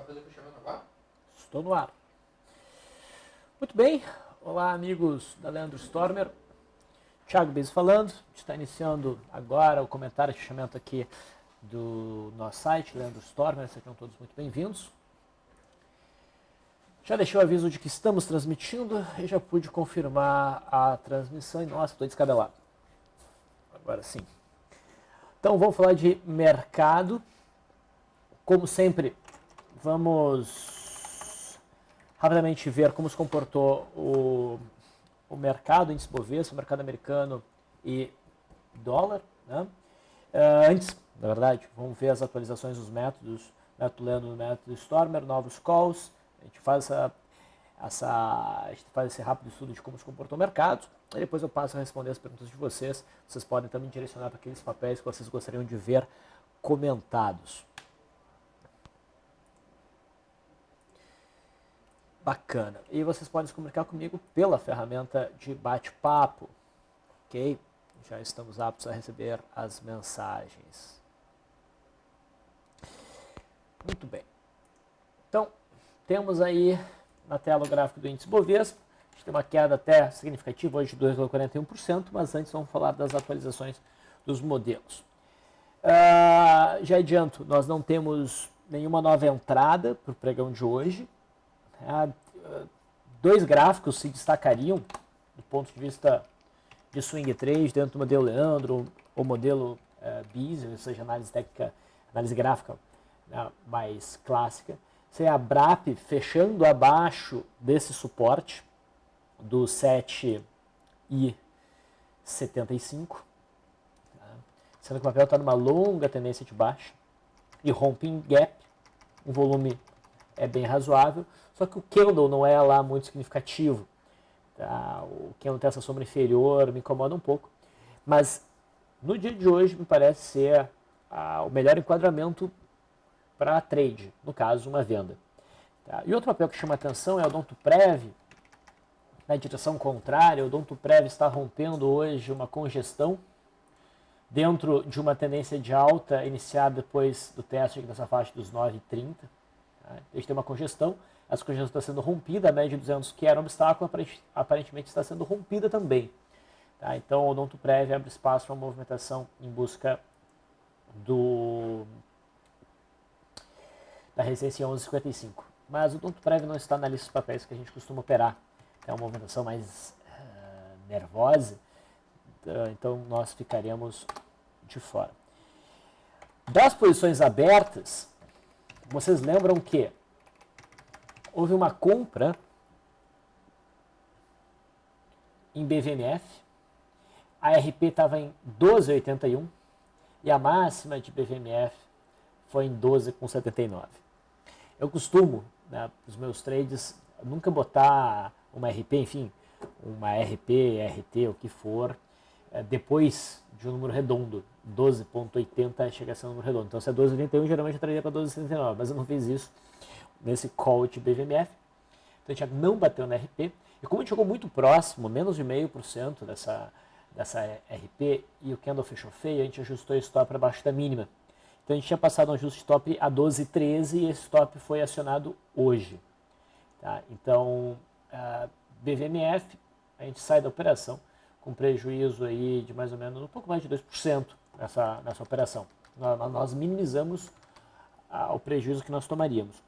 fazer o fechamento agora? Estou no ar. Muito bem. Olá, amigos da Leandro Stormer. Thiago Bez falando. A gente está iniciando agora o comentário de fechamento aqui do nosso site, Leandro Stormer. Sejam todos muito bem-vindos. Já deixei o aviso de que estamos transmitindo e já pude confirmar a transmissão. E nossa, estou descabelado. Agora sim. Então vamos falar de mercado. Como sempre, vamos rapidamente ver como se comportou o mercado, índice Bovespa, o mercado americano e dólar. Né? Antes, na verdade, vamos ver as atualizações dos métodos, método Leandro e método Stormer, novos calls. A gente faz esse rápido estudo de como se comportou o mercado. E depois eu passo a responder as perguntas de vocês. Vocês podem também direcionar para aqueles papéis que vocês gostariam de ver comentados. Bacana. E vocês podem se comunicar comigo pela ferramenta de bate-papo. Ok? Já estamos aptos a receber as mensagens. Muito bem. Então, temos aí na tela o gráfico do índice Bovespa. A gente tem uma queda até significativa hoje de 2,41%, mas antes vamos falar das atualizações dos modelos. Já adianto, nós não temos nenhuma nova entrada para o pregão de hoje. Dois gráficos se destacariam do ponto de vista de swing trade dentro do modelo Leandro, ou modelo BIS, ou seja, análise técnica, análise gráfica, né, mais clássica. Seria a BRAP fechando abaixo desse suporte do 7,75, tá? Sendo que o papel está numa longa tendência de baixa e rompe em gap, um volume bem razoável, só que o candle não é lá muito significativo. Tá? O candle tem essa sombra inferior, me incomoda um pouco. Mas no dia de hoje me parece ser o melhor enquadramento para trade, no caso uma venda. Tá? E outro papel que chama atenção é o Odontoprev, na direção contrária. O Odontoprev está rompendo hoje uma congestão dentro de uma tendência de alta iniciada depois do teste dessa faixa dos 9,30. A gente tem uma congestão, essa congestão está sendo rompida, a média de 200 que era um obstáculo, aparentemente está sendo rompida também. Tá? Então o Odontoprev abre espaço para uma movimentação em busca da resistência 11,55. Mas o Odontoprev não está na lista de papéis que a gente costuma operar. É uma movimentação mais nervosa, então nós ficaremos de fora. Das posições abertas, vocês lembram que houve uma compra em BVMF, a RP estava em 12,81 e a máxima de BVMF foi em 12,79. Eu costumo, né, os meus trades, nunca botar uma RP, enfim, uma RP, RT, o que for, depois de um número redondo. 12,80 chega a ser um número redondo. Então, se é 12,81, geralmente eu traria para 12,79, mas eu não fiz isso nesse call de BVMF. Então, a gente não bateu na RP. E como a gente chegou muito próximo, menos de 0,5% dessa RP, e o candle fechou feio, a gente ajustou o stop para baixo da mínima. Então, a gente tinha passado um ajuste stop a 12,13 e esse stop foi acionado hoje. Tá? Então, BVMF, a gente sai da operação com prejuízo aí de mais ou menos um pouco mais de 2% nessa operação. Nós minimizamos o prejuízo que nós tomaríamos.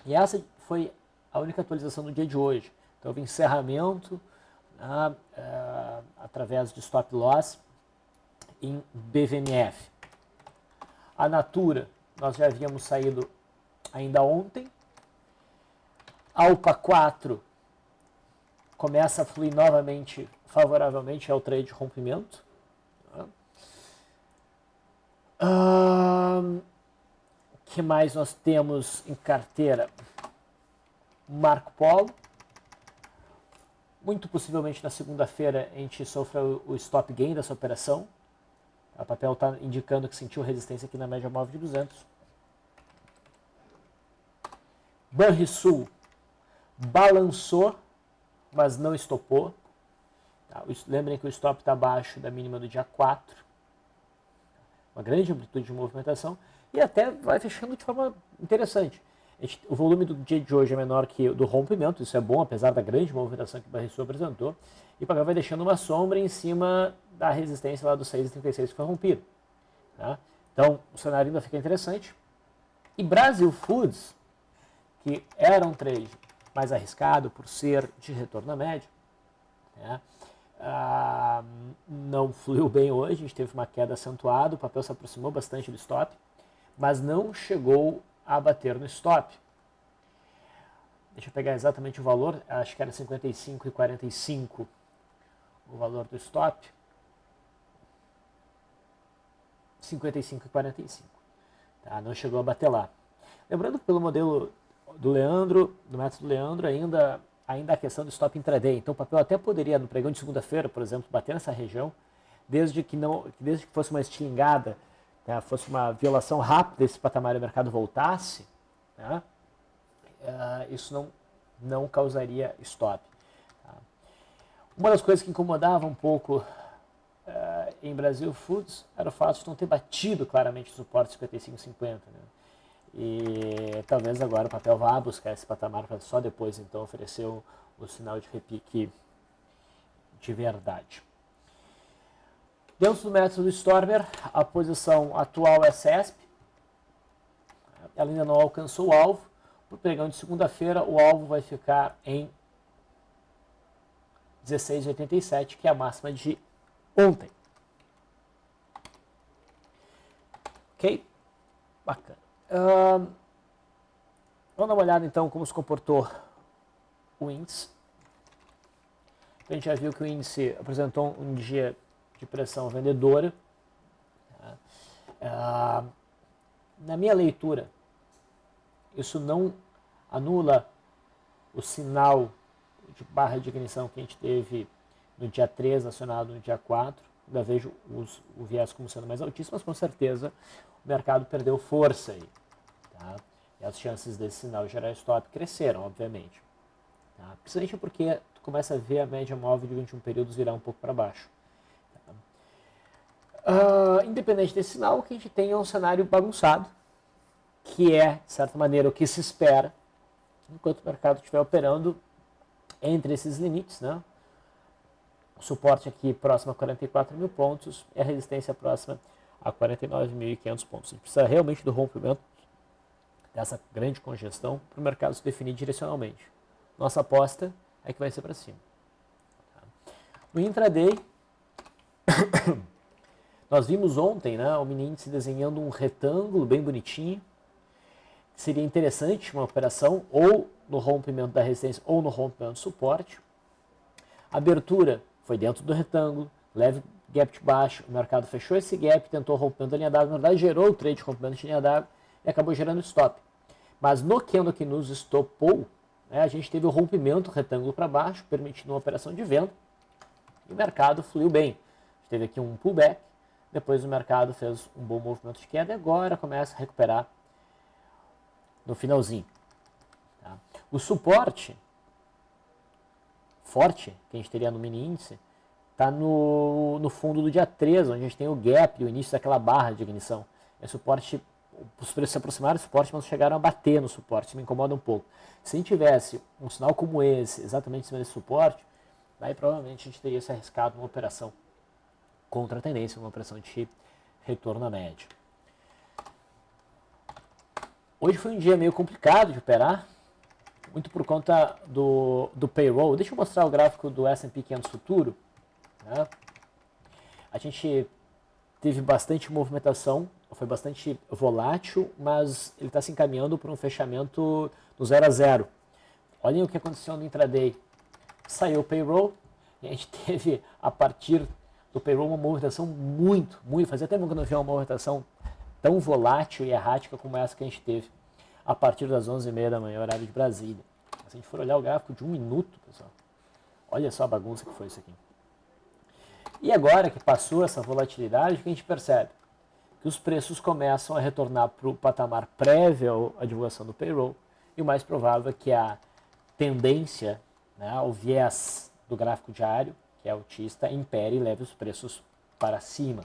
E essa foi a única atualização do dia de hoje. Então, houve encerramento através de stop loss em BVMF. A Natura, nós já havíamos saído ainda ontem. A UPA 4 começa a fluir novamente favoravelmente ao trade de rompimento. O que mais nós temos em carteira? Marco Polo. Muito possivelmente na segunda-feira a gente sofra o stop gain dessa operação. O papel está indicando que sentiu resistência aqui na média móvel de 200. Banrisul balançou, mas não estopou. Tá? Lembrem que o stop está abaixo da mínima do dia 4. Uma grande amplitude de movimentação e até vai fechando de forma interessante. O volume do dia de hoje é menor que o do rompimento, isso é bom, apesar da grande movimentação que o Barrisul apresentou. E o papel vai deixando uma sombra em cima da resistência lá do 6,36 que foi rompido. Tá? Então, o cenário ainda fica interessante. E Brasil Foods, que era um trade mais arriscado por ser de retorno à média, né? Não fluiu bem hoje, a gente teve uma queda acentuada, o papel se aproximou bastante do stop, mas não chegou a bater no stop. Deixa eu pegar exatamente o valor, acho que era 55,45 o valor do stop. 55,45. Tá? Não chegou a bater lá. Lembrando que pelo modelo do Leandro, do método Leandro, ainda a questão do stop intraday. Então o papel até poderia, no pregão de segunda-feira, por exemplo, bater nessa região, desde que fosse uma estilingada, né, fosse uma violação rápida desse patamar e o mercado voltasse, né, isso não causaria stop. Tá? Uma das coisas que incomodava um pouco em Brasil Foods era o fato de não ter batido claramente o suporte 55,50. Né? E talvez agora o papel vá buscar esse patamar para só depois então oferecer o sinal de repique de verdade. Dentro do método Stormer, a posição atual é CESP. Ela ainda não alcançou o alvo. Para o pregão de segunda-feira, o alvo vai ficar em 16,87, que é a máxima de ontem. Ok? Bacana. Vamos dar uma olhada então como se comportou o índice. A gente já viu que o índice apresentou um dia de pressão vendedora. Na minha leitura, isso não anula o sinal de barra de ignição que a gente teve no dia 3, acionado no dia 4. Ainda vejo o viés como sendo mais altíssimo, mas com certeza o mercado perdeu força aí. Tá? E as chances desse sinal gerar stop cresceram, obviamente. Tá? Principalmente porque tu começa a ver a média móvel de 21 períodos virar um pouco para baixo. Tá? Independente desse sinal, o que a gente tem é um cenário bagunçado, que é, de certa maneira, o que se espera, enquanto o mercado estiver operando entre esses limites, né? O suporte aqui próximo a 44 mil pontos e a resistência próxima a 49.500 pontos. A gente precisa realmente do rompimento dessa grande congestão para o mercado se definir direcionalmente. Nossa aposta é que vai ser para cima. No intraday, nós vimos ontem, né, o mini índice desenhando um retângulo bem bonitinho. Seria interessante uma operação ou no rompimento da resistência ou no rompimento do suporte. A abertura foi dentro do retângulo, leve gap de baixo, o mercado fechou esse gap, tentou o rompimento da linha d'água, na verdade gerou o trade de rompimento de linha d'água e acabou gerando stop. Mas no candle que nos estopou, né, a gente teve o rompimento retângulo para baixo, permitindo uma operação de venda, e o mercado fluiu bem. A gente teve aqui um pullback, depois o mercado fez um bom movimento de queda e agora começa a recuperar no finalzinho. Tá? O suporte forte que a gente teria no mini índice está no fundo do dia 3, onde a gente tem o gap e o início daquela barra de ignição. Esse suporte, os preços se aproximaram do suporte, mas chegaram a bater no suporte, isso me incomoda um pouco. Se a gente tivesse um sinal como esse, exatamente em cima desse suporte, aí provavelmente a gente teria se arriscado uma operação contra a tendência, uma operação de retorno à média. Hoje foi um dia meio complicado de operar, muito por conta do payroll. Deixa eu mostrar o gráfico do S&P 500 futuro. Né? A gente teve bastante movimentação, foi bastante volátil, mas ele está se encaminhando para um fechamento do 0 a 0. Olhem o que aconteceu no intraday. Saiu o payroll e a gente teve, a partir do payroll, uma movimentação muito, fazia tempo que eu não via uma movimentação tão volátil e errática como essa que a gente teve a partir das 11h30 da manhã, horário de Brasília. Se a gente for olhar o gráfico de 1 minuto, pessoal, olha só a bagunça que foi isso aqui. E agora que passou essa volatilidade, o que a gente percebe? Que os preços começam a retornar para o patamar prévio à divulgação do payroll, e o mais provável é que a tendência, né, o viés do gráfico diário, que é autista, impere e leve os preços para cima.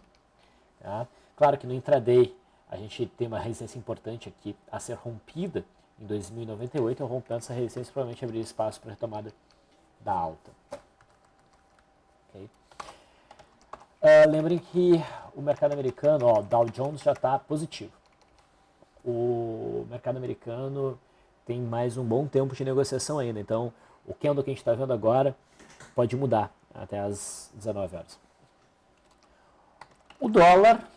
Tá? Claro que no intraday a gente tem uma resistência importante aqui a ser rompida, em 2098, o rompimento dessa resistência provavelmente abriria espaço para a retomada da alta. Okay? Lembrem que o mercado americano, o Dow Jones já está positivo. O mercado americano tem mais um bom tempo de negociação ainda, então o candle que a gente está vendo agora pode mudar até as 19 horas. O dólar,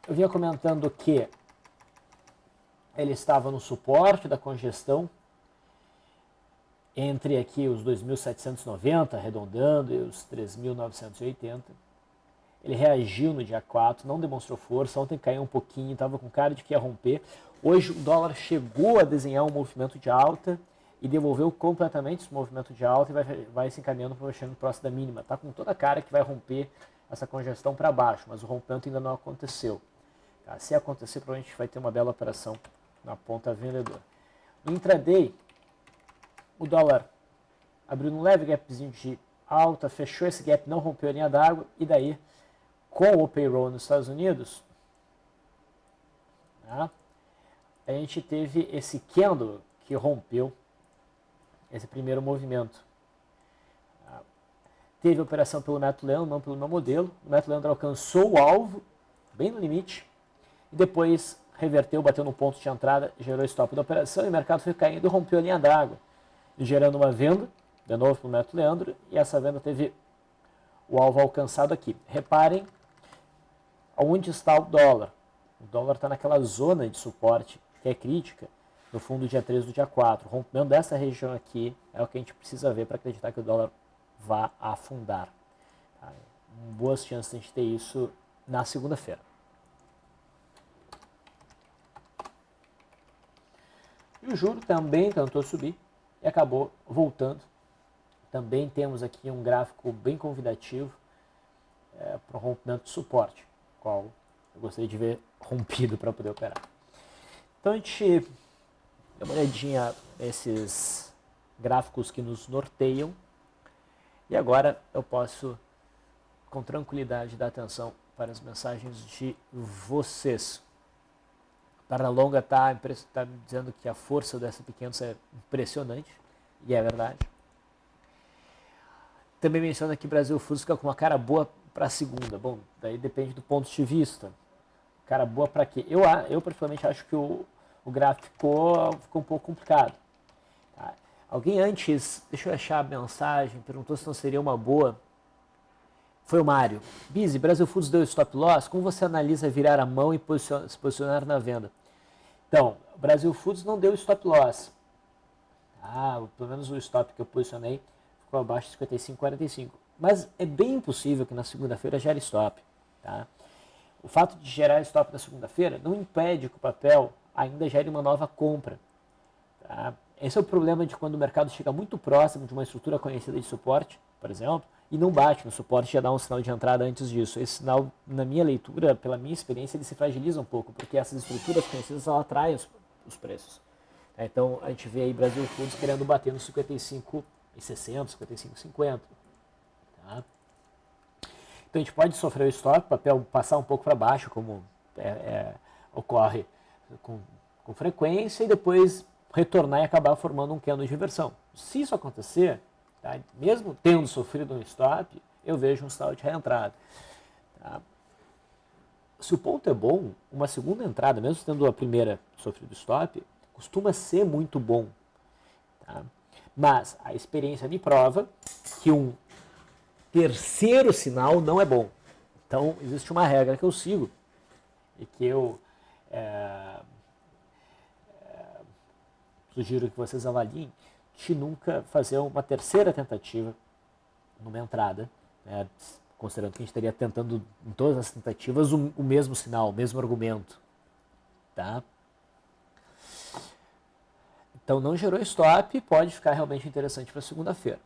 eu vinha comentando que ele estava no suporte da congestão entre aqui os 2.790, arredondando, e os 3.980. Ele reagiu no dia 4, não demonstrou força, ontem caiu um pouquinho, estava com cara de que ia romper. Hoje o dólar chegou a desenhar um movimento de alta e devolveu completamente esse movimento de alta e vai se encaminhando para o próximo da mínima. Está com toda a cara que vai romper essa congestão para baixo, mas o rompimento ainda não aconteceu. Tá? Se acontecer, provavelmente vai ter uma bela operação na ponta vendedora. No intraday, o dólar abriu um leve gapzinho de alta, fechou esse gap, não rompeu a linha d'água, e daí, com o payroll nos Estados Unidos, tá, a gente teve esse candle que rompeu esse primeiro movimento. Tá. Teve operação pelo método Leandro, não pelo meu modelo. O método Leandro alcançou o alvo, bem no limite, e depois reverteu, bateu no ponto de entrada, gerou stop da operação, e o mercado foi caindo e rompeu a linha d'água, gerando uma venda, de novo pelo método Leandro, e essa venda teve o alvo alcançado aqui. Reparem onde está o dólar. O dólar está naquela zona de suporte que é crítica, no fundo do dia 3 do dia 4. O rompimento dessa região aqui é o que a gente precisa ver para acreditar que o dólar vá afundar. Tá? Boas chances de a gente ter isso na segunda-feira. E o juro também tentou subir e acabou voltando. Também temos aqui um gráfico bem convidativo para o rompimento de suporte, qual eu gostaria de ver rompido para poder operar. Então a gente dá uma olhadinha nesses gráficos que nos norteiam e agora eu posso com tranquilidade dar atenção para as mensagens de vocês. Para a longa está dizendo que a força do S&P 500 é impressionante, e é verdade. Também menciona que o Brasil Fusos fica com uma cara boa para a segunda. Bom, daí depende do ponto de vista. Cara boa para quê? Eu particularmente acho que o gráfico ficou um pouco complicado. Tá? Alguém antes, deixa eu achar a mensagem, perguntou se não seria uma boa. Foi o Mário. Bizi, Brasil Foods deu stop loss? Como você analisa virar a mão e se posicionar na venda? Então, o Brasil Foods não deu stop loss. Pelo menos o stop que eu posicionei ficou abaixo de 55,45. Mas é bem impossível que na segunda-feira gere stop. Tá? O fato de gerar stop na segunda-feira não impede que o papel ainda gere uma nova compra. Tá? Esse é o problema de quando o mercado chega muito próximo de uma estrutura conhecida de suporte, por exemplo, e não bate no suporte, já dá um sinal de entrada antes disso. Esse sinal, na minha leitura, pela minha experiência, ele se fragiliza um pouco, porque essas estruturas conhecidas ela atraem os preços. Então, a gente vê aí Brasil Foods querendo bater no 55,60, 55,50. Tá? Então, a gente pode sofrer o stop, o papel passar um pouco para baixo, como ocorre com frequência, e depois retornar e acabar formando um candle de reversão. Se isso acontecer, tá, mesmo tendo sofrido um stop, eu vejo um sinal de reentrada. Tá? Se o ponto é bom, uma segunda entrada, mesmo tendo a primeira sofrido stop, costuma ser muito bom. Tá? Mas a experiência me prova que um terceiro sinal não é bom. Então, existe uma regra que eu sigo e que eu sugiro que vocês avaliem, de nunca fazer uma terceira tentativa numa entrada, né, considerando que a gente estaria tentando em todas as tentativas o mesmo sinal, o mesmo argumento. Tá? Então não gerou stop, pode ficar realmente interessante para segunda-feira.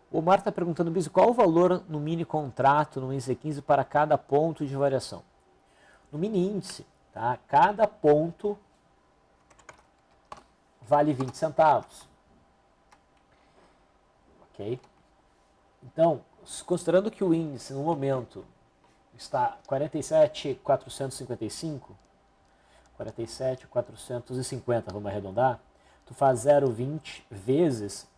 O Omar está perguntando, Biso, qual o valor no mini contrato no índice 15 para cada ponto de variação? No mini índice, tá? Cada ponto vale 20 centavos. ok? Então, considerando que o índice no momento está 47.455, 47.450, vamos arredondar, tu faz 0,20 vezes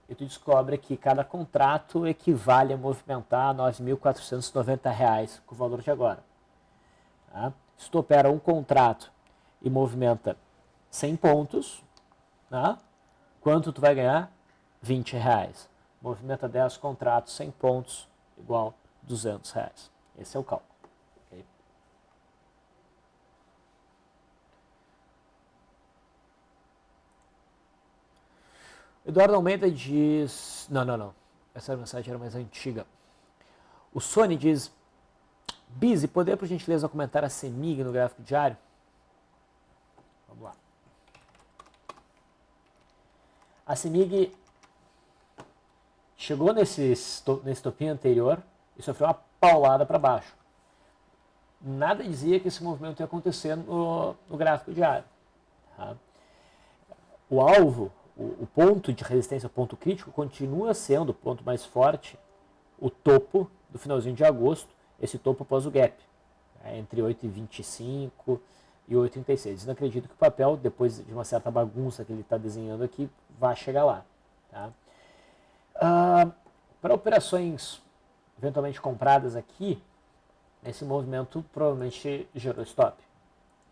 e tu descobre que cada contrato equivale a movimentar R$ 9.490 com o valor de agora. Tá? Se tu opera um contrato e movimenta 100 pontos, tá? Quanto tu vai ganhar? R$ 20. Movimenta 10 contratos, 100 pontos, igual R$ 200. Esse é o cálculo. Okay? Eduardo Almeida diz... Não. Essa mensagem era mais antiga. O Sony diz... Bizi, poder, por gentileza, comentar a CEMIG no gráfico diário? Vamos lá. A CEMIG chegou nesse topinho anterior e sofreu uma paulada para baixo. Nada dizia que esse movimento ia acontecer no gráfico diário. Tá? O alvo, o ponto de resistência, o ponto crítico, continua sendo o ponto mais forte, o topo do finalzinho de agosto, esse topo após o gap, entre 8,25 e 8,36. Eu não acredito que o papel, depois de uma certa bagunça que ele está desenhando aqui, vá chegar lá. Tá? Para operações eventualmente compradas aqui, esse movimento provavelmente gerou stop.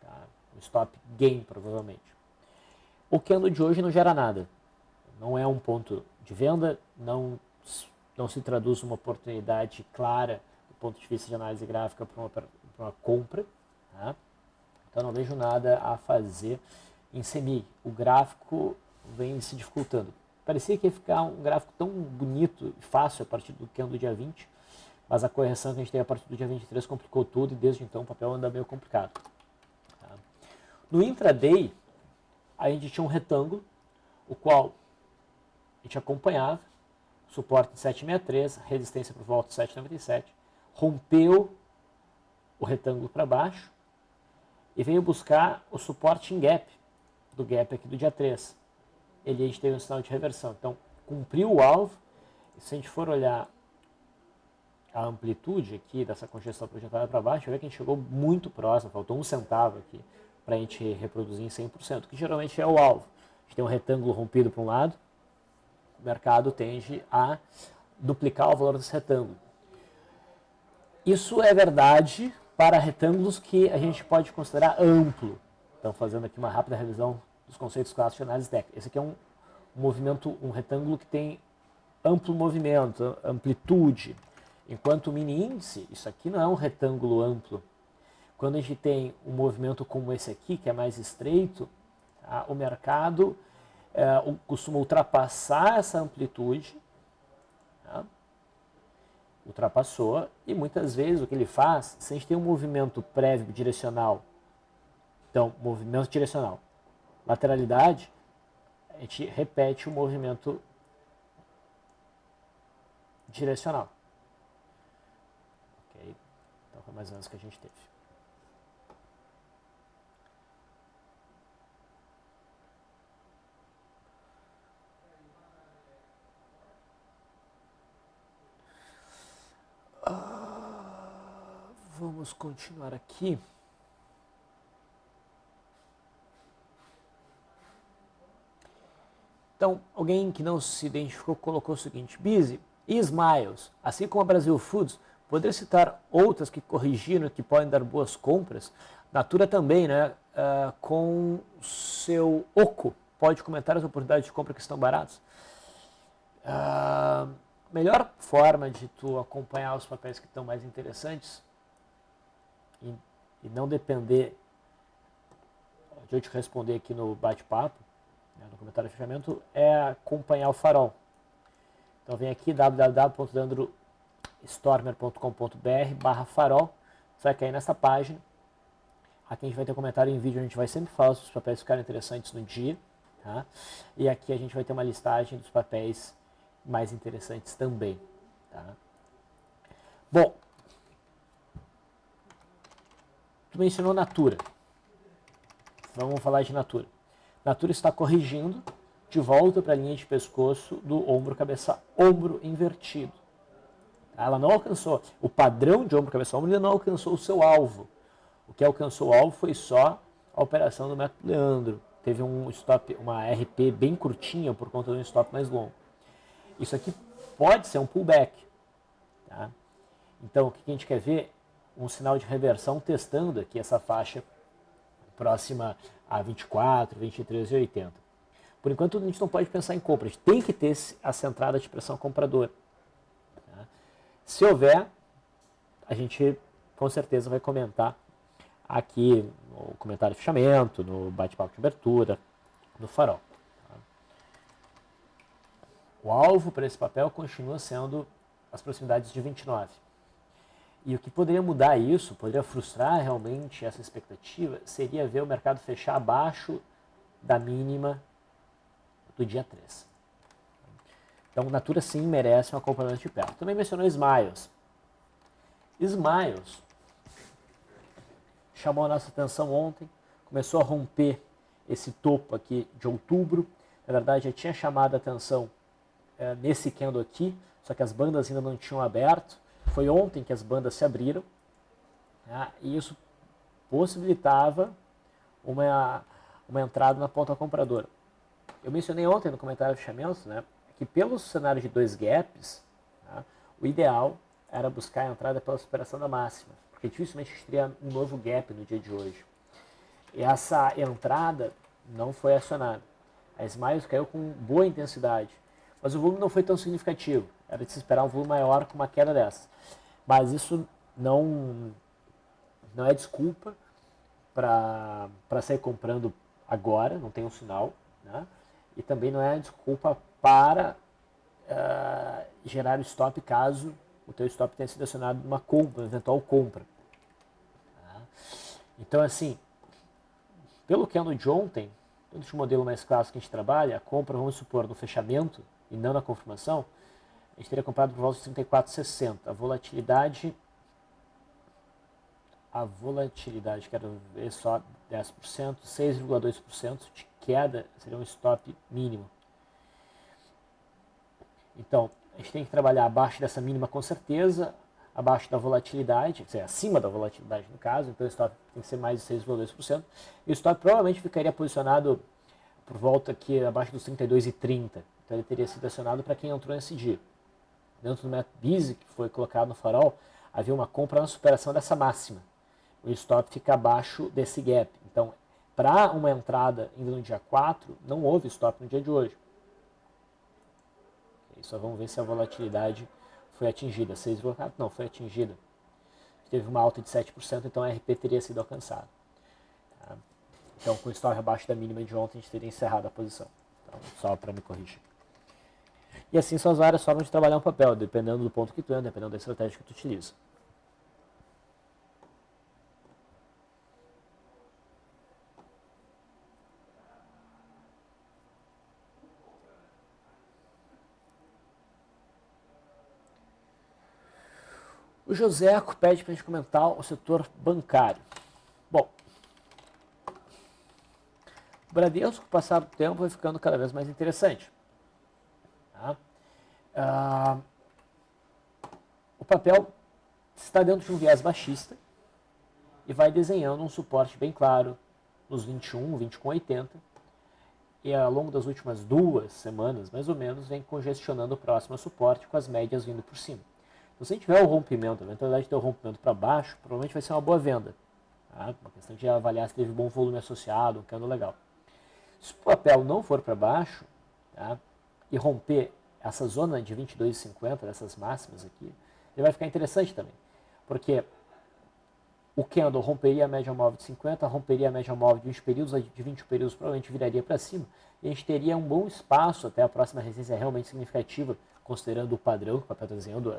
Tá? Um stop gain, provavelmente. O candle de hoje não gera nada. Não é um ponto de venda, não se traduz uma oportunidade clara do ponto de vista de análise gráfica para uma compra. Tá? Então não vejo nada a fazer em CEMIG. O gráfico vem se dificultando. Parecia que ia ficar um gráfico tão bonito e fácil a partir do candle do dia 20, mas a correção que a gente teve a partir do dia 23 complicou tudo e desde então o papel anda meio complicado. Tá? No intraday, a gente tinha um retângulo, o qual a gente acompanhava, suporte em 7,63, resistência por volta de 7,97, rompeu o retângulo para baixo e veio buscar o suporte em gap, do gap aqui do dia 3. A gente teve um sinal de reversão, então cumpriu o alvo, e se a gente for olhar a amplitude aqui dessa congestão projetada para baixo, vai ver que a gente chegou muito próximo, faltou 1 centavo aqui para a gente reproduzir em 100%, que geralmente é o alvo. A gente tem um retângulo rompido para um lado, o mercado tende a duplicar o valor desse retângulo. Isso é verdade para retângulos que a gente pode considerar amplo. Então, fazendo aqui uma rápida revisão dos conceitos clássicos de análise técnica. Esse aqui é um movimento, um retângulo que tem amplo movimento, amplitude. Enquanto o mini índice, isso aqui não é um retângulo amplo. Quando a gente tem um movimento como esse aqui, que é mais estreito, tá? O mercado costuma ultrapassar essa amplitude, tá? Ultrapassou, e muitas vezes o que ele faz, se a gente tem um movimento prévio direcional, então, movimento direcional, lateralidade, a gente repete o movimento direcional. Ok? Então, foi mais ou menos o que a gente teve. Vamos continuar aqui. Então, alguém que não se identificou colocou o seguinte: Bizi e Smiles, assim como a Brasil Foods, poderia citar outras que corrigiram e que podem dar boas compras? Natura também, né? Com seu Oco, pode comentar as oportunidades de compra que estão baratas? Melhor forma de tu acompanhar os papéis que estão mais interessantes e não depender de eu te responder aqui no bate-papo, né, no comentário de fechamento, é acompanhar o farol. Então vem aqui www.leandrostormer.com.br/farol, você vai cair nessa página. Aqui a gente vai ter comentário em vídeo, a gente vai sempre falar se os papéis ficarem interessantes no dia, tá? E aqui a gente vai ter uma listagem dos papéis mais interessantes também, tá? Bom, tu mencionou Natura. Vamos falar de Natura. Natura está corrigindo, de volta para a linha de pescoço do ombro, cabeça, ombro invertido. Ela não alcançou, o padrão de ombro, cabeça, ombro, ainda não alcançou o seu alvo. O que alcançou o alvo foi só a operação do método Leandro. Teve um stop, uma RP bem curtinha por conta de um stop mais longo. Isso aqui pode ser um pullback. Tá? Então, o que a gente quer ver? Um sinal de reversão testando aqui essa faixa próxima a 24, 23,80. Por enquanto, a gente não pode pensar em compra. A gente tem que ter essa entrada de pressão compradora. Tá? Se houver, a gente com certeza vai comentar aqui no comentário de fechamento, no bate-papo de abertura, no farol. Tá? O alvo para esse papel continua sendo as proximidades de 29. E o que poderia mudar isso, poderia frustrar realmente essa expectativa, seria ver o mercado fechar abaixo da mínima do dia 3. Então, Natura sim merece um acompanhamento de perto. Também mencionou Smiles. Smiles chamou a nossa atenção ontem, começou a romper esse topo aqui de outubro. Na verdade, já tinha chamado a atenção nesse candle aqui, só que as bandas ainda não tinham aberto. Foi ontem que as bandas se abriram, né, e isso possibilitava uma entrada na ponta compradora. Eu mencionei ontem no comentário de fechamento, né, que pelo cenário de 2 gaps, tá, o ideal era buscar a entrada pela superação da máxima, porque dificilmente a gente teria um novo gap no dia de hoje. E essa entrada não foi acionada. A Smiles caiu com boa intensidade, mas o volume não foi tão significativo. Era de se esperar um volume maior com uma queda dessas. Mas isso não é desculpa para sair comprando agora, não tem um sinal, né? E também não é desculpa para gerar o stop caso o teu stop tenha sido acionado numa compra, uma eventual compra. Tá? Então, assim, pelo candle de ontem, dentro de um modelo mais clássico que a gente trabalha, a compra, vamos supor, no fechamento e não na confirmação, a gente teria comprado por volta de 34,60. A volatilidade, quero ver só 10%, 6,2% de queda seria um stop mínimo. Então, a gente tem que trabalhar abaixo dessa mínima com certeza, abaixo da volatilidade, quer dizer, acima da volatilidade no caso, então o stop tem que ser mais de 6,2%. E o stop provavelmente ficaria posicionado por volta aqui abaixo dos 32,30. Então ele teria sido acionado para quem entrou nesse dia. Dentro do método BISI, que foi colocado no farol, havia uma compra na superação dessa máxima. O stop fica abaixo desse gap. Então, para uma entrada ainda no dia 4, não houve stop no dia de hoje. Só vamos ver se a volatilidade foi atingida. 6,4 não, foi atingida. Teve uma alta de 7%, então a RP teria sido alcançada. Tá? Então, com o stop abaixo da mínima de ontem, a gente teria encerrado a posição. Então, só para me corrigir. E assim são as várias formas de trabalhar um papel, dependendo do ponto que tu anda, dependendo da estratégia que tu utiliza. O Joseco pede para a gente comentar o setor bancário. Bom, o Bradesco, com o passar do tempo, vai ficando cada vez mais interessante. Tá? O papel está dentro de um viés baixista e vai desenhando um suporte bem claro nos 21, 21,80 e ao longo das últimas 2 semanas, mais ou menos, vem congestionando o próximo suporte com as médias vindo por cima. Então, se a gente tiver o rompimento, a eventualidade de ter o rompimento para baixo, provavelmente vai ser uma boa venda. Tá? Uma questão de avaliar se teve bom volume associado, um candle legal. Se o papel não for para baixo, tá, e romper essa zona de 22,50, dessas máximas aqui, ele vai ficar interessante também. Porque o candle romperia a média móvel de 50, romperia a média móvel de 20 períodos, a de 20 períodos provavelmente viraria para cima, e a gente teria um bom espaço até a próxima resistência realmente significativa, considerando o padrão que o papel está desenhando,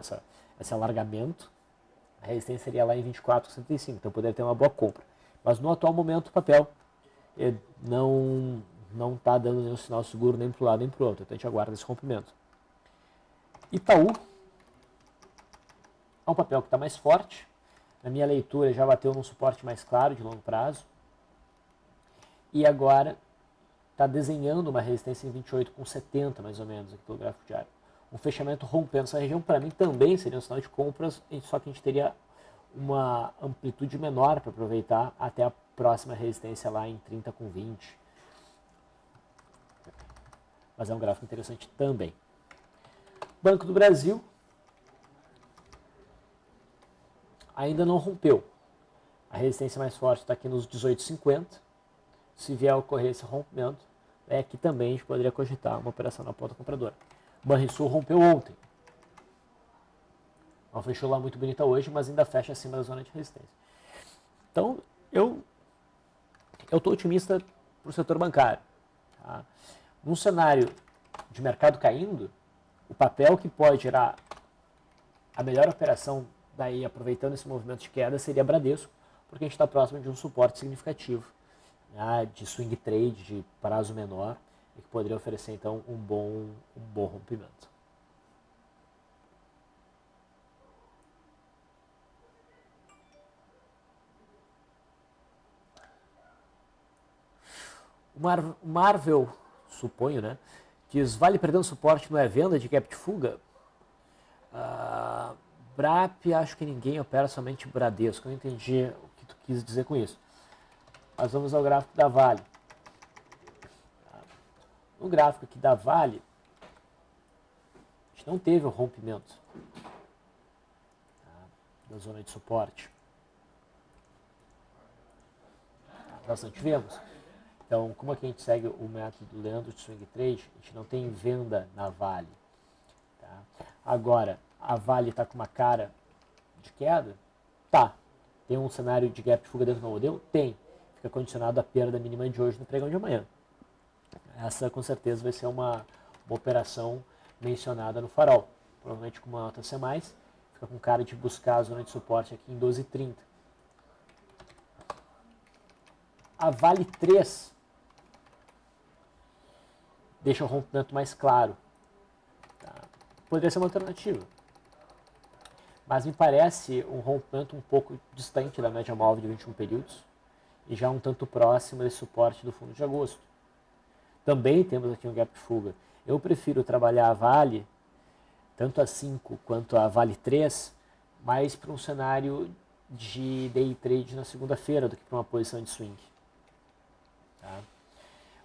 esse alargamento. A resistência seria lá em 24,65, então poderia ter uma boa compra. Mas no atual momento o papel não está dando nenhum sinal seguro nem para um lado nem para o outro, então a gente aguarda esse rompimento. Itaú é um papel que está mais forte. Na minha leitura já bateu num suporte mais claro de longo prazo. E agora está desenhando uma resistência em 28,70 mais ou menos aqui pelo gráfico diário. Um fechamento rompendo essa região para mim também seria um sinal de compras, só que a gente teria uma amplitude menor para aproveitar até a próxima resistência lá em 30,20. Mas é um gráfico interessante também. Banco do Brasil ainda não rompeu. A resistência mais forte está aqui nos 18,50. Se vier a ocorrer esse rompimento, aqui também a gente poderia cogitar uma operação na ponta compradora. Banrisul rompeu ontem. Não fechou lá muito bonita hoje, mas ainda fecha acima da zona de resistência. Então, eu estou otimista para o setor bancário. Tá? Num cenário de mercado caindo, o papel que pode gerar a melhor operação, daí aproveitando esse movimento de queda, seria Bradesco, porque a gente está próximo de um suporte significativo, né, de swing trade, de prazo menor, e que poderia oferecer então um bom rompimento. O Marvel, suponho, né, diz, vale perdendo suporte, não é venda de gap de fuga? BRAP, acho que ninguém opera, somente Bradesco. Eu não entendi o que tu quis dizer com isso. Mas vamos ao gráfico da Vale. No gráfico aqui da Vale, a gente não teve o rompimento da zona de suporte. Nós não tivemos. Então, como aqui a gente segue o método lento de swing trade, a gente não tem venda na Vale. Tá? Agora, a Vale está com uma cara de queda? Tá. Tem um cenário de gap de fuga dentro do modelo? Tem. Fica condicionado à perda mínima de hoje no pregão de amanhã. Essa, com certeza, vai ser uma operação mencionada no farol. Provavelmente com uma nota C+, fica com cara de buscar a zona de suporte aqui em 12,30. A Vale 3 deixa o rompimento mais claro. Tá? Poderia ser uma alternativa. Mas me parece um rompimento um pouco distante da média móvel de 21 períodos e já um tanto próximo desse suporte do fundo de agosto. Também temos aqui um gap de fuga. Eu prefiro trabalhar a Vale, tanto a 5 quanto a Vale 3, mais para um cenário de day trade na segunda-feira do que para uma posição de swing. Tá?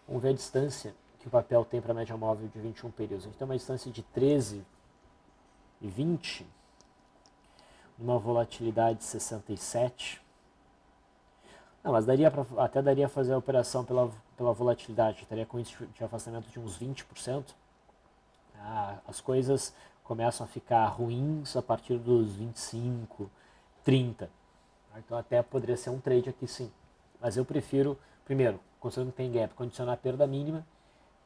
Vamos ver a distância que o papel tem para a média móvel de 21 períodos. A gente tem uma distância de 13 e 20, uma volatilidade de 67. Não, mas até daria para fazer a operação pela volatilidade, estaria com índice de afastamento de uns 20%. As coisas começam a ficar ruins a partir dos 25, 30. Então até poderia ser um trade aqui sim. Mas eu prefiro, primeiro, considerando que tem gap, condicionar a perda mínima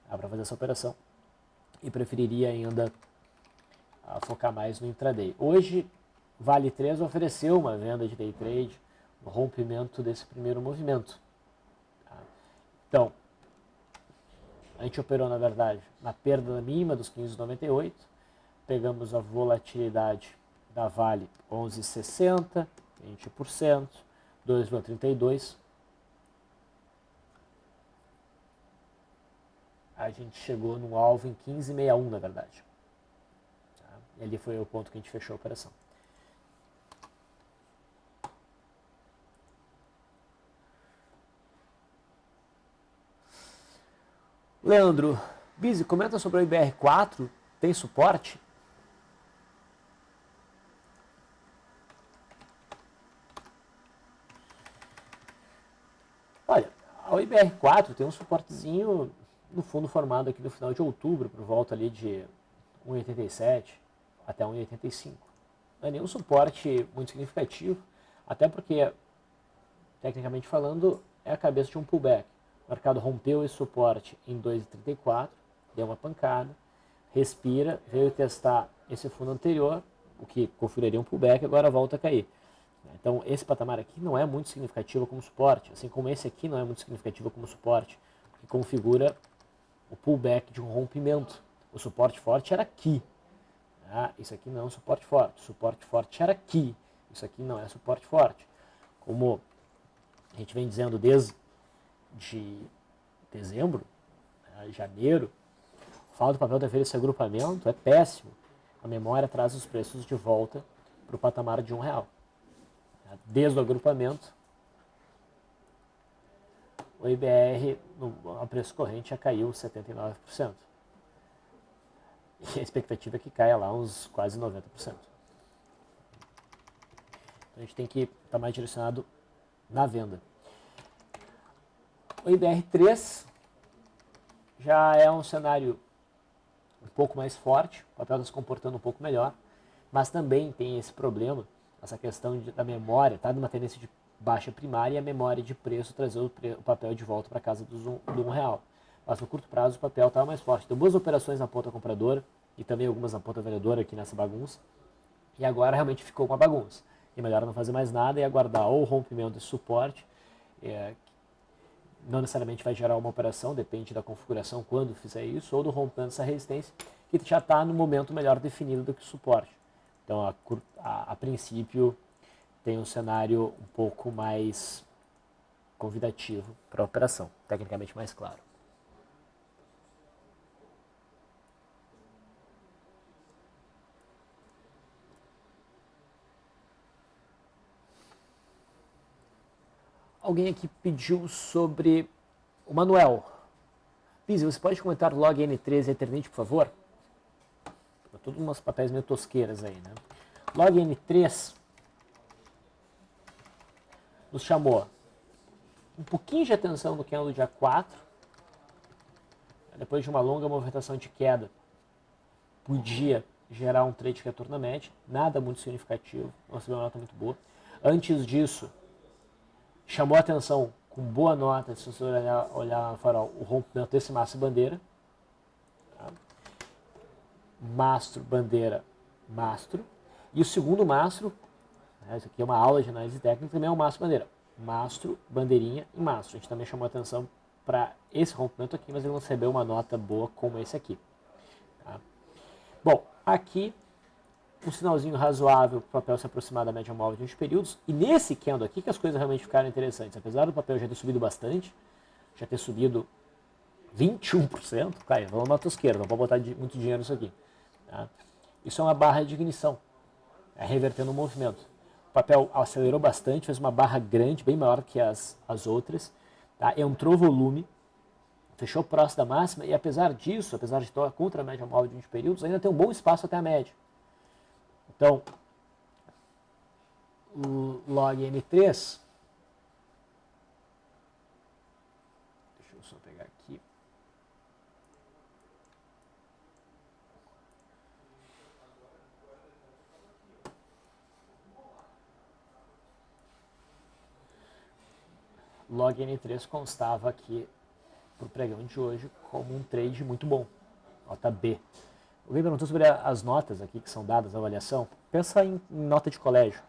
para fazer essa operação. E preferiria ainda focar mais no intraday. Hoje, Vale 3 ofereceu uma venda de day trade, o rompimento desse primeiro movimento. Tá? Então, a gente operou, na verdade, na perda mínima dos 15,98, pegamos a volatilidade da Vale 11,60, 20%, 2,32. A gente chegou no alvo em 15,61, na verdade. Tá? E ali foi o ponto que a gente fechou a operação. Leandro, Bizi, comenta sobre o IBR4, tem suporte? Olha, a IBR4 tem um suportezinho no fundo formado aqui no final de outubro, por volta ali de 1,87 até 1,85. Não é nenhum suporte muito significativo, até porque, tecnicamente falando, é a cabeça de um pullback. O mercado rompeu esse suporte em 2,34, deu uma pancada, respira, veio testar esse fundo anterior, o que configuraria um pullback, agora volta a cair. Então esse patamar aqui não é muito significativo como suporte, assim como esse aqui não é muito significativo como suporte, porque configura o pullback de um rompimento. O suporte forte era aqui. Isso aqui não é um suporte forte. O suporte forte era aqui. Isso aqui não é suporte forte. Como a gente vem dizendo desde dezembro, janeiro, falta do papel deve esse agrupamento é péssimo. A memória traz os preços de volta para o patamar de R$1. Desde o agrupamento, o IBR, no preço corrente, já caiu 79%. E a expectativa é que caia lá uns quase 90%. Então a gente tem que estar mais direcionado na venda. O IBR3 já é um cenário um pouco mais forte, o papel está se comportando um pouco melhor, mas também tem esse problema, essa questão da memória, está numa tendência de baixa primária e a memória de preço trazer o papel de volta para casa do R$1. Mas no curto prazo o papel estava mais forte. Tem boas operações na ponta compradora e também algumas na ponta vendedora aqui nessa bagunça. E agora realmente ficou uma bagunça. E melhor não fazer mais nada e aguardar ou o rompimento desse suporte, não necessariamente vai gerar uma operação, depende da configuração quando fizer isso, ou do rompimento dessa resistência, que já está no momento melhor definido do que o suporte. Então, a princípio, tem um cenário um pouco mais convidativo para a operação, tecnicamente mais claro. Alguém aqui pediu sobre o Manuel. Pizzi, você pode comentar o log N3 e Eternit, por favor? Todos umas papéis meio tosqueiras aí, né? Log N3 nos chamou um pouquinho de atenção no candle do dia 4. Depois de uma longa movimentação de queda, podia gerar um trade de retorno na média. Nada muito significativo. Não recebeu uma nota muito boa. Antes disso, chamou a atenção com boa nota, se você olhar no farol, o rompimento desse mastro bandeira. Tá? Mastro, bandeira, mastro. E o segundo mastro, isso aqui é uma aula de análise técnica, também é um mastro bandeira. Mastro, bandeirinha e mastro. A gente também chamou a atenção para esse rompimento aqui, mas ele não recebeu uma nota boa como esse aqui. Tá? Bom, aqui um sinalzinho razoável para o papel se aproximar da média móvel de 20 períodos. E nesse candle aqui que as coisas realmente ficaram interessantes. Apesar do papel já ter subido bastante, já ter subido 21%, cara, vamos uma tosqueira, não vou botar muito dinheiro nisso aqui. Tá? Isso é uma barra de ignição, revertendo o movimento. O papel acelerou bastante, fez uma barra grande, bem maior que as outras. Tá? Entrou volume, fechou próximo da máxima e apesar disso, apesar de estar contra a média móvel de 20 períodos, ainda tem um bom espaço até a média. Então, o log N3, deixa eu só pegar aqui. Log N3 constava aqui para o pregão de hoje como um trade muito bom, nota B. Alguém perguntou sobre as notas aqui que são dadas na avaliação. Pensa em nota de colégio.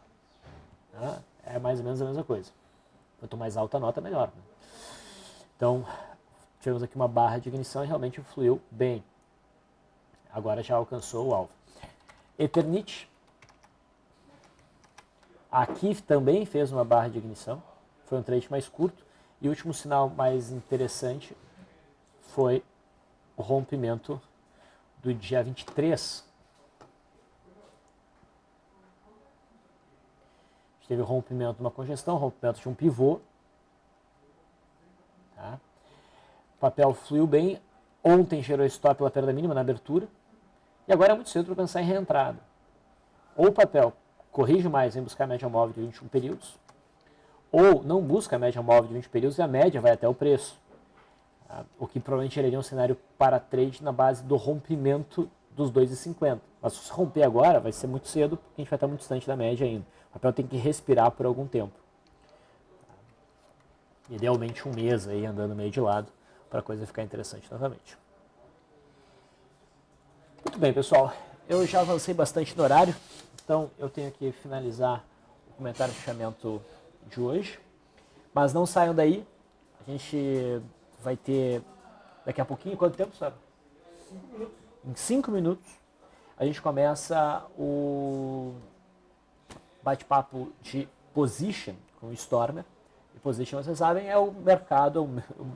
Né? É mais ou menos a mesma coisa. Quanto mais alta a nota, melhor. Né? Então, tivemos aqui uma barra de ignição e realmente fluiu bem. Agora já alcançou o alvo. Eternit. Aqui também fez uma barra de ignição. Foi um trade mais curto. E o último sinal mais interessante foi o rompimento do dia 23. A gente teve o rompimento de uma congestão, rompimento de um pivô. Tá? O papel fluiu bem. Ontem gerou stop pela perda mínima na abertura. E agora é muito cedo para pensar em reentrada. Ou o papel corrige mais em buscar a média móvel de 21 períodos, ou não busca a média móvel de 20 períodos e a média vai até o preço. O que provavelmente geraria um cenário para trade na base do rompimento dos 2,50. Mas se romper agora, vai ser muito cedo, porque a gente vai estar muito distante da média ainda. O papel tem que respirar por algum tempo. Idealmente um mês aí andando meio de lado, para a coisa ficar interessante novamente. Muito bem, pessoal. Eu já avancei bastante no horário, então eu tenho que finalizar o comentário de fechamento de hoje. Mas não saiam daí. A gente vai ter daqui a pouquinho, quanto tempo, sabe? 5 minutos. Em 5 minutos a gente começa o bate-papo de Position com o Stormer. E Position, vocês sabem, é o mercado,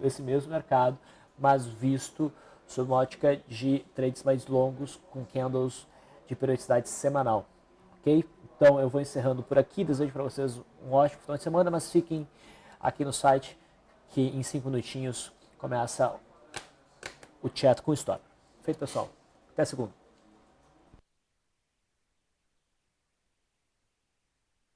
esse mesmo mercado mas visto sob uma ótica de trades mais longos com candles de periodicidade semanal, ok? Então eu vou encerrando por aqui, desejo para vocês um ótimo final de semana, mas fiquem aqui no site que em 5 minutinhos começa o chat com o stop. Feito, pessoal. Até segunda.